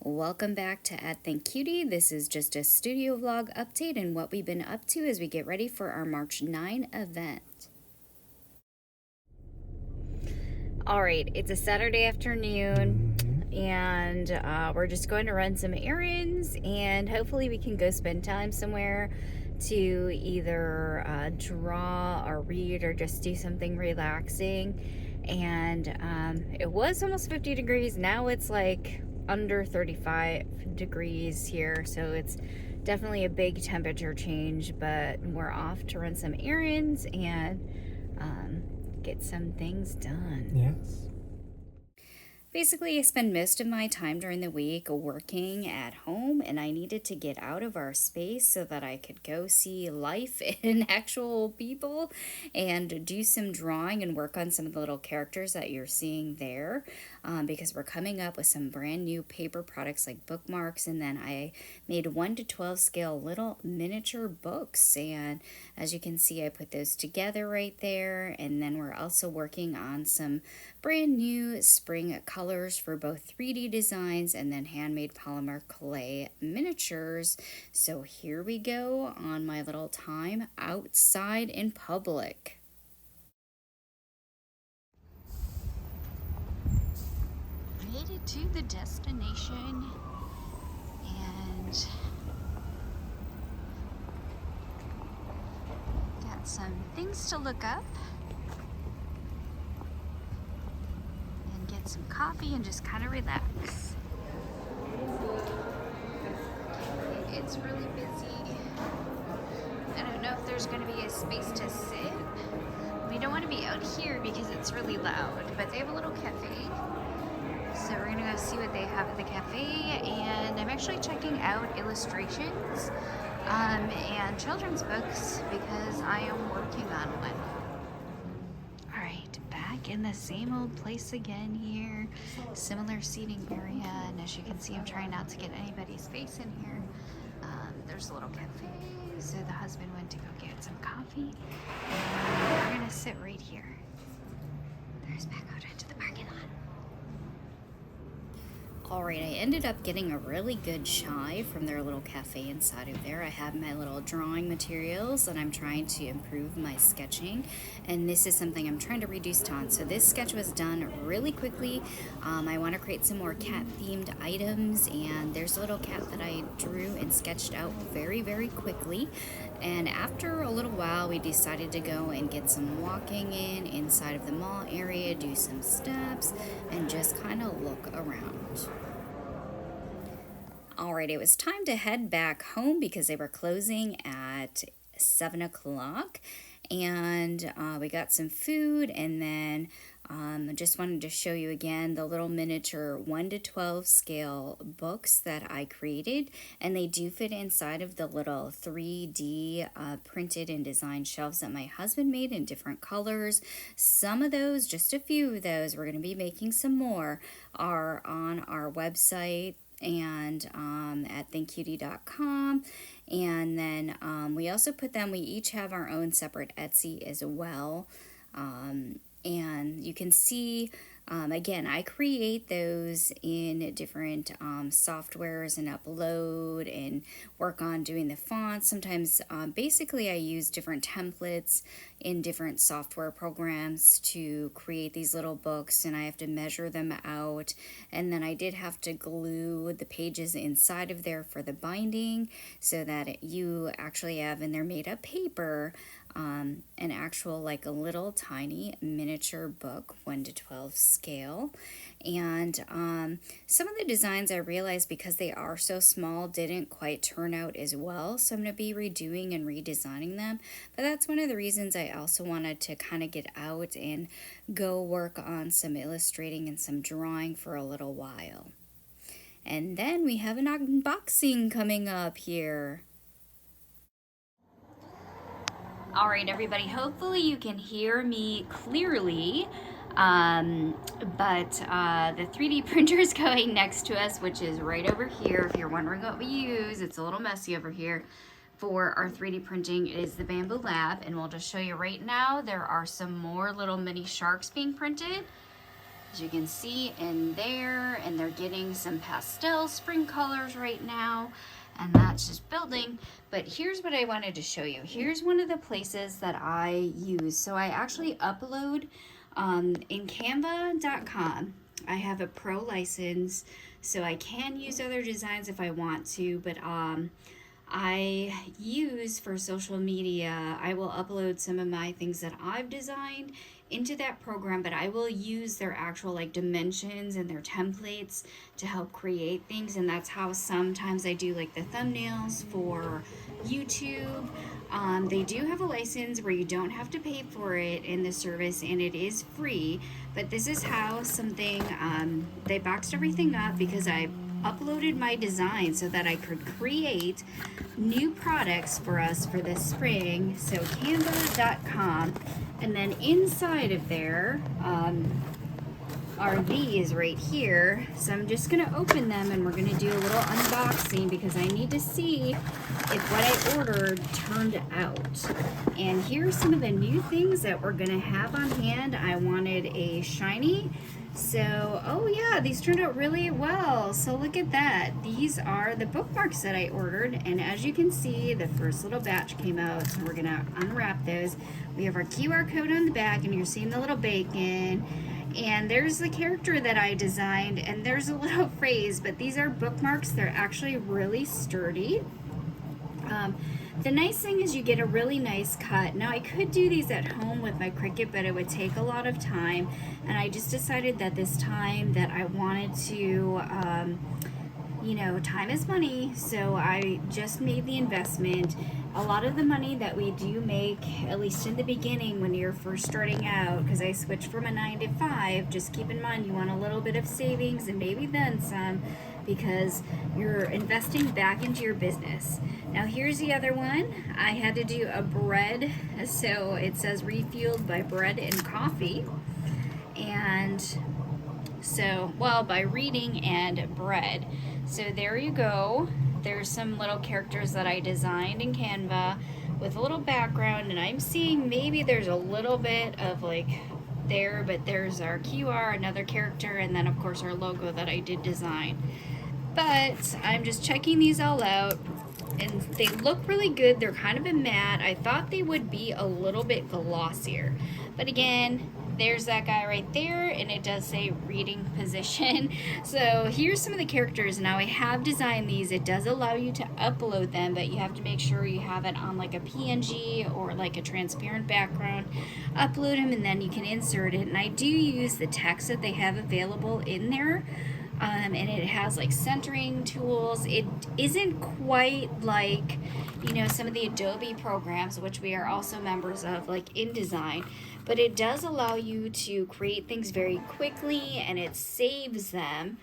Welcome back to At Think Cutie. This is just a studio vlog update and what we've been up to as we get ready for our March 9 event. All right, it's a Saturday afternoon and we're just going to run some errands and hopefully we can go spend time somewhere to either draw or read or just do something relaxing. And it was almost 50 degrees. Now it's like under 35 degrees here, so it's definitely a big temperature change, but we're off to run some errands and get some things done. Yes. Basically, I spend most of my time during the week working at home, and I needed to get out of our space so that I could go see life and actual people and do some drawing and work on some of the little characters that you're seeing there, because we're coming up with some brand new paper products like bookmarks, and then I made 1 to 12 scale little miniature books, and as you can see, I put those together right there. And then we're also working on some brand new spring colors for both 3D designs and then handmade polymer clay miniatures. So here we go on my little time outside in public. Made it to the destination and got some things to look up. Get some coffee and just kind of relax. It's really busy. I don't know if there's going to be a space to sit. We don't want to be out here because it's really loud, but they have a little cafe. So we're going to go see what they have at the cafe, and I'm actually checking out illustrations and children's books because I am working on one. In the same old place again here, similar seating area, and as you can see, I'm trying not to get anybody's face in here. There's a little cafe, so the husband went to go get some coffee, and we're gonna sit right here. There's back out into the parking lot. Alright, I ended up getting a really good chai from their little cafe inside of there. I have my little drawing materials and I'm trying to improve my sketching, and this is something I'm trying to reduce time. So this sketch was done really quickly. I want to create some more cat themed items, and there's a little cat that I drew and sketched out very quickly. And after a little while we decided to go and get some walking inside of the mall area, do some steps and just kind of look around. Alright, it was time to head back home because they were closing at 7 o'clock, and we got some food, and then I just wanted to show you again the little miniature 1 to 12 scale books that I created, and they do fit inside of the little 3D printed and designed shelves that my husband made in different colors. Some of those, just a few of those, we're going to be making some more, are on our website and at thinkcutie.com. And then we also put them, we each have our own separate Etsy as well. And you can see, again, I create those in different softwares and upload and work on doing the fonts. Sometimes, basically, I use different templates in different software programs to create these little books, and I have to measure them out. And then I did have to glue the pages inside of there for the binding so that you actually have, and they're made of paper, an actual like a little tiny miniature book, 1 to 12 scale. And some of the designs I realized, because they are so small, didn't quite turn out as well, so I'm going to be redoing and redesigning them. But that's one of the reasons I also wanted to kind of get out and go work on some illustrating and some drawing for a little while. And then we have an unboxing coming up here. All right, everybody, hopefully you can hear me clearly, but the 3D printer is going next to us, which is right over here. If you're wondering what we use, it's a little messy over here. For our 3D printing, it is the Bambu Lab, and we'll just show you right now, there are some more little mini sharks being printed. as you can see in there, and they're getting some pastel spring colors right now, and that's just building. But here's what I wanted to show you. Here's one of the places that I use. So I actually upload in canva.com. I have a pro license, so I can use other designs if I want to, but I use for social media, I will upload some of my things that I've designed into that program, but I will use their actual like dimensions and their templates to help create things. And that's how sometimes I do like the thumbnails for YouTube. They do have a license where you don't have to pay for it in the service, and it is free. But this is how something, they boxed everything up because I uploaded my design so that I could create new products for us for this spring. So canva.com, and then inside of there are these right here. So I'm just gonna open them and we're gonna do a little unboxing because I need to see if what I ordered turned out. And here's some of the new things that we're gonna have on hand. I wanted a shiny. So, oh yeah, these turned out really well. So look at that. These are the bookmarks that I ordered. And as you can see, the first little batch came out. So we're gonna unwrap those. We have our QR code on the back, and you're seeing the little bacon. And there's the character that I designed, and there's a little phrase, but these are bookmarks. They're actually really sturdy. The nice thing is you get a really nice cut. Now I could do these at home with my Cricut, but it would take a lot of time, and I just decided that this time that I wanted to you know, time is money, so I just made the investment. A lot of the money that we do make, at least in the beginning when you're first starting out, because I switched from a 9 to 5, just keep in mind you want a little bit of savings and maybe then some, because you're investing back into your business. Now here's the other one. I had to do a bread, so it says refueled by bread and coffee. And so, well, by reading and bread. So there you go. There's some little characters that I designed in Canva with a little background, and I'm seeing maybe there's a little bit of like there, but there's our QR, another character, and then of course our logo that I did design. But I'm just checking these all out, and they look really good. They're kind of a matte. I thought they would be a little bit glossier, but again, there's that guy right there, and it does say reading position. So here's some of the characters. Now I have designed these. It does allow you to upload them, but you have to make sure you have it on like a PNG or like a transparent background. Upload them, and then you can insert it. And I do use the text that they have available in there. And it has like centering tools. It isn't quite like, you know, some of the Adobe programs, which we are also members of, like InDesign, but it does allow you to create things very quickly, and it saves them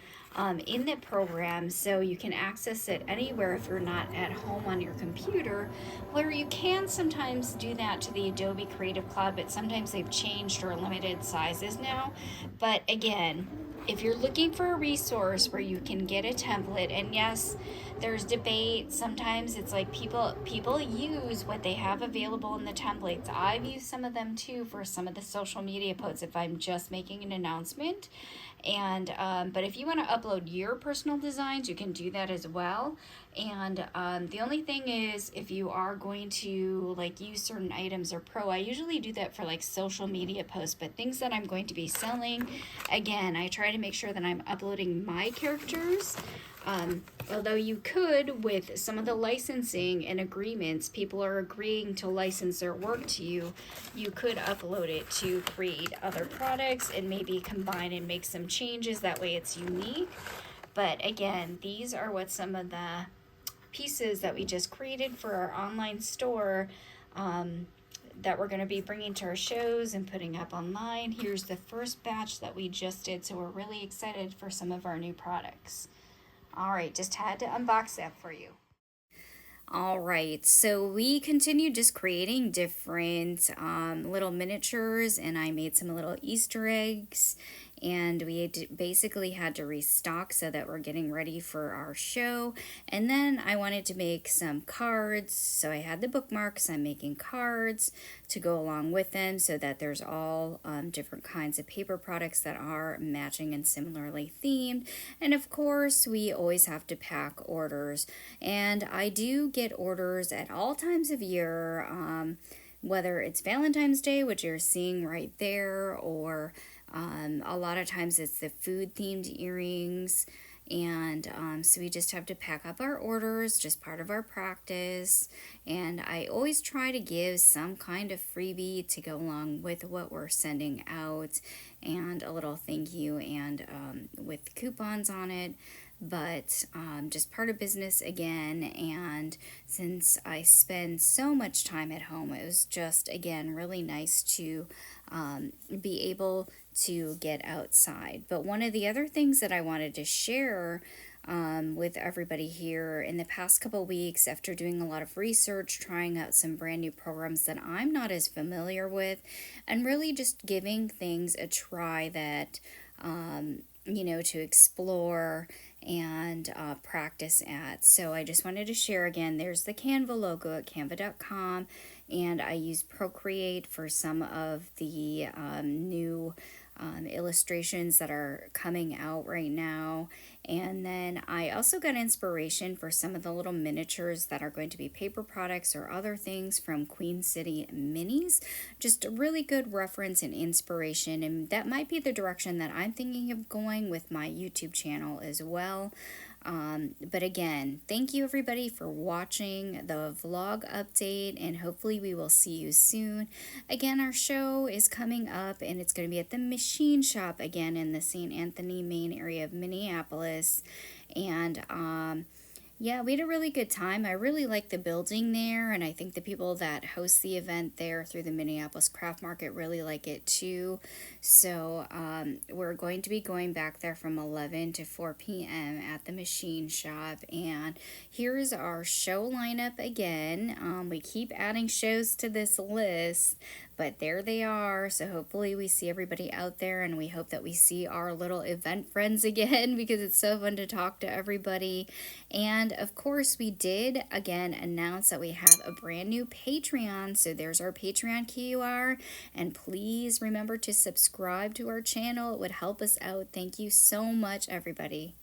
in the program, so you can access it anywhere if you're not at home on your computer, where you can sometimes do that to the Adobe Creative Cloud, but sometimes they've changed or limited sizes now. But again, if you're looking for a resource where you can get a template, and yes, there's debate. Sometimes it's like people use what they have available in the templates. I've used some of them too for some of the social media posts if I'm just making an announcement. And but if you want to upload your personal designs, you can do that as well. And the only thing is, if you are going to like use certain items or pro, I usually do that for like social media posts, but things that I'm going to be selling, again, I try to make sure that I'm uploading my characters. Although you could, with some of the licensing and agreements, people are agreeing to license their work to you, you could upload it to create other products and maybe combine and make some changes. That way it's unique. But again, these are what some of the pieces that we just created for our online store that we're going to be bringing to our shows and putting up online. Here's the first batch that we just did, so we're really excited for some of our new products. All right, just had to unbox that for you. All right, so we continued just creating different little miniatures, and I made some little Easter eggs, and we basically had to restock so that we're getting ready for our show. And then I wanted to make some cards, so I had the bookmarks. I'm making cards to go along with them so that there's all different kinds of paper products that are matching and similarly themed. And of course, we always have to pack orders, and I do get orders at all times of year, whether it's Valentine's Day, which you're seeing right there, or a lot of times it's the food themed earrings. And so we just have to pack up our orders, just part of our practice. And I always try to give some kind of freebie to go along with what we're sending out, and a little thank you, and with coupons on it. But just part of business again. And since I spend so much time at home, it was just, again, really nice to be able to get outside. But one of the other things that I wanted to share with everybody here in the past couple weeks, after doing a lot of research, trying out some brand new programs that I'm not as familiar with, and really just giving things a try that, to explore and practice at. So I just wanted to share again, there's the Canva logo at canva.com, and I use Procreate for some of the new illustrations that are coming out right now. And then I also got inspiration for some of the little miniatures that are going to be paper products or other things from Queen City Minis. Just a really good reference and inspiration, and that might be the direction that I'm thinking of going with my YouTube channel as well. But again, thank you everybody for watching the vlog update, and hopefully we will see you soon. Again, our show is coming up, and it's going to be at the Machine Shop again in the St. Anthony, Maine area of Minneapolis. And yeah, we had a really good time. I really like the building there, and I think the people that host the event there through the Minneapolis Craft Market really like it too. So we're going to be going back there from 11 to 4 p.m. at the Machine Shop. And here's our show lineup again. We keep adding shows to this list, but there they are. So hopefully we see everybody out there, and we hope that we see our little event friends again because it's so fun to talk to everybody. And of course, we did again announce that we have a brand new Patreon. So there's our Patreon QR, and please remember to subscribe to our channel. It would help us out. Thank you so much, everybody.